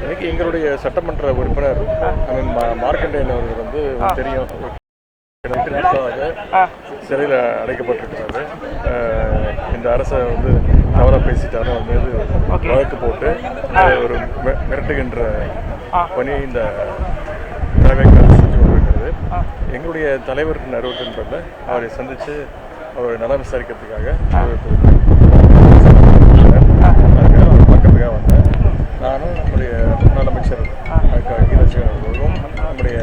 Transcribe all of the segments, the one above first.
இன்னைக்கு எங்களுடைய சட்டமன்ற உறுப்பினர் மார்க்கண்டேயன் அவர்கள் வந்து தெரியும் சிறையில் அடைக்கப்பட்டிருக்கிறாரு. இந்த அரசை வந்து தவறாக பேசிட்டாரு, அவர் மீது வழக்கு போட்டு ஒரு மிரட்டுகின்ற பணி இந்த தலைமைக்கு செஞ்சு கொண்டிருக்கிறது. எங்களுடைய தலைவர் அறிவுறுத்தின்பதில் அவரை சந்தித்து அவரை நலம் விசாரிக்கிறதுக்காக பக்கத்துக்காக வந்தேன். நானும் நம்முடைய முன்னாள் அமைச்சர் கீழச்சிவன் அவர்களும் நம்முடைய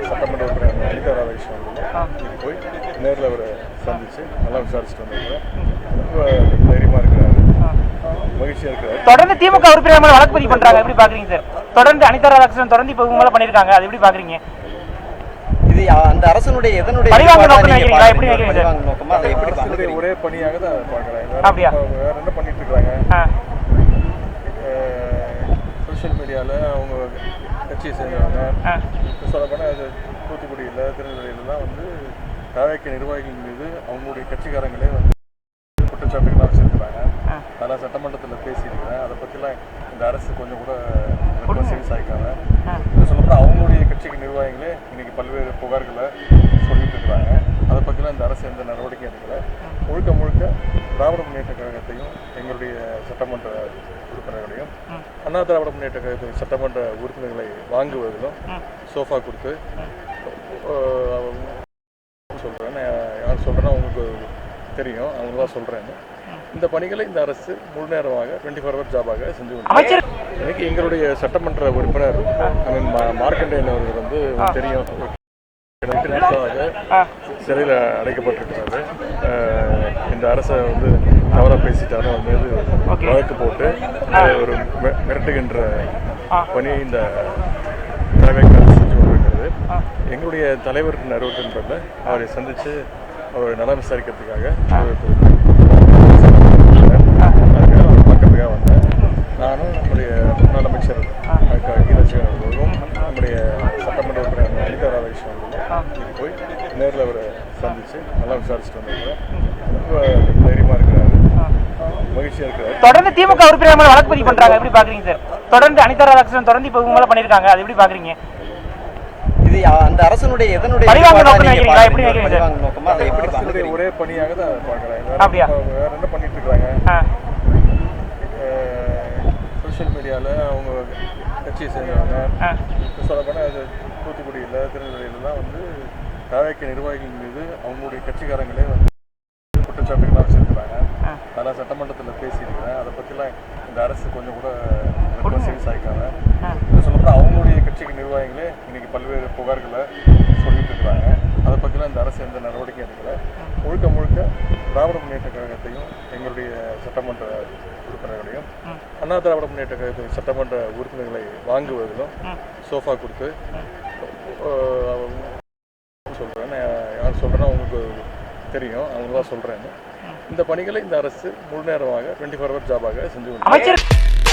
சட்டமன்ற உறுப்பினர் அனிதா ராதாகிருஷ்ணன் அவர்களும் போய் நேரில் அவரை சந்தித்து நல்லா விசாரிச்சுட்டு வந்திருக்கிறேன். ரொம்ப தைரியமாக இருக்கிறாரு, மகிழ்ச்சியாக இருக்கிறாரு. தொடர்ந்து திமுக உறுப்பினர் மேலே வழக்கு பதிவு பண்ணுறாங்க, எப்படி பார்க்குறீங்க சார்? தொடர்ந்து அனிதா ராதாகிருஷ்ணன் தொடர்ந்து இப்போ மேலே பண்ணியிருக்காங்க, அது எப்படி பார்க்குறீங்க? இது அந்த அரசனுடைய எதனுடைய ஒரே பணியாக தான் பார்க்குறாங்க. வேற என்ன பண்ணிட்டு இருக்காங்க? சோஷியல் மீடியாவில் அவங்க கட்சியை சேர்ந்தவங்க சொல்லப்போனால் அது தூத்துக்குடியில் திருநெல்வேலியிலலாம் வந்து தாவேக்க நிர்வாகிகள் மீது அவங்களுடைய கட்சிக்காரங்களே வந்து குற்றச்சாட்டுகள்லாம் வச்சுருக்கிறாங்க. அதெல்லாம் சட்டமன்றத்தில் பேசியிருக்கிறேன். அதை பற்றிலாம் இந்த அரசு கொஞ்சம் கூட சீரியஸ் ஆகிக்காங்க. சொல்லப்போனால் அவங்களுடைய கட்சிக்கு நிர்வாகிகளே இன்னைக்கு பல்வேறு புகார்களை சொல்லிட்டு இருக்கிறாங்க. அதை பற்றிலாம் இந்த அரசு எந்த நடவடிக்கை எடுக்கலை. முழுக்க முழுக்க திராவிட முன்னேற்ற கழகத்தையும் எங்களுடைய சட்டமன்ற உறுப்பினர்களையும் அண்ணா திராவிட முன்னேற்ற கழகத்தின் சட்டமன்ற உறுப்பினர்களை வாங்குவதிலும் சோஃபா கொடுத்து சொல்கிறேன். யார் சொல்கிறேன்னா உங்களுக்கு தெரியும், அவங்க தான் சொல்கிறேன்னு. இந்த பணிகளை இந்த அரசு முழு நேரமாக 24 hour ஜாபாக செஞ்சு கொண்டு இன்னைக்கு எங்களுடைய சட்டமன்ற உறுப்பினர் மார்க்கண்டேயன் அவர்கள் வந்து தெரியும் சிறையில் அடைக்கப்பட்டிருக்கிறாரு. இந்த அரசை வந்து தவறாக பேசிட்டாரு, அவர் மீது வழக்கு போட்டு ஒரு மிரட்டுகின்ற பணி இந்த தலைமைக்கு செஞ்சு கொண்டிருக்கிறது. எங்களுடைய தலைவர் அறிவுறுத்தின்பதில் அவரை சந்தித்து அவரை நலம் விசாரிக்கிறதுக்காக பக்கத்துக்காக வந்தேன். நானும் நம்முடைய முன்னாள் அமைச்சர் கீழச்சிவன் அவர்களும் நம்முடைய சட்டமன்ற உறுப்பினர் அனிதா ராதாகிருஷ்ணன் அவர்களும் போய் நேரில் அவரை சந்தித்து நல்லா விசாரிச்சுட்டு வந்திருக்கிறேன். ரொம்ப தைரியமாக இருக்கிறாரு, மகிழ்ச்சியாக இருக்கிறாரு. தொடர்ந்து திமுக உறுப்பினர் மேலே வழக்கு பதிவு பண்ணுறாங்க, எப்படி பார்க்குறீங்க சார்? தொடர்ந்து அனிதா ராதாகிருஷ்ணன் தொடர்ந்து இப்போ மேலே பண்ணியிருக்காங்க, அது எப்படி பார்க்குறீங்க? இது அந்த அரசனுடைய எதனுடைய ஒரே பணியாக தான் பார்க்குறாங்க. வேற என்ன பண்ணிட்டு இருக்காங்க? சோஷியல் மீடியாவில் அவங்க கட்சியை சேர்ந்தவங்க சொல்லப்போனால் அது தூத்துக்குடியில் திருநெல்வேலியிலலாம் வந்து தாவேக்க நிர்வாகிகள் மீது அவங்களுடைய கட்சிக்காரங்களே வந்து குற்றச்சாட்டுகள்லாம் வச்சுருக்கிறாங்க. அதெல்லாம் சட்டமன்றத்தில் பேசியிருக்கிறேன். அதை பற்றிலாம் இந்த அரசு கொஞ்சம் கூட சீரியஸ் ஆகிக்காங்க. சொல்லப்போனால் அவங்களுடைய கட்சிக்கு நிர்வாகிகளே இன்னைக்கு பல்வேறு புகார்களை சொல்லிட்டு இருக்கிறாங்க. அதை பற்றிலாம் இந்த அரசு எந்த நடவடிக்கை எடுக்கலை. முழுக்க முழுக்க திராவிட முன்னேற்ற கழகத்தையும் எங்களுடைய சட்டமன்ற உறுப்பினர்களையும் அண்ணா திராவிட முன்னேற்ற கழகத்தின் சட்டமன்ற உறுப்பினர்களை வாங்குவதிலும் சோஃபா கொடுத்து சொல்கிறேன். யார் சொல்கிறேன்னா உங்களுக்கு தெரியும், அவங்க தான் சொல்கிறேன்னு. இந்த பணிகளை இந்த அரசு முழு நேரமாக 24 hour ஜாபாக செஞ்சு கொண்டு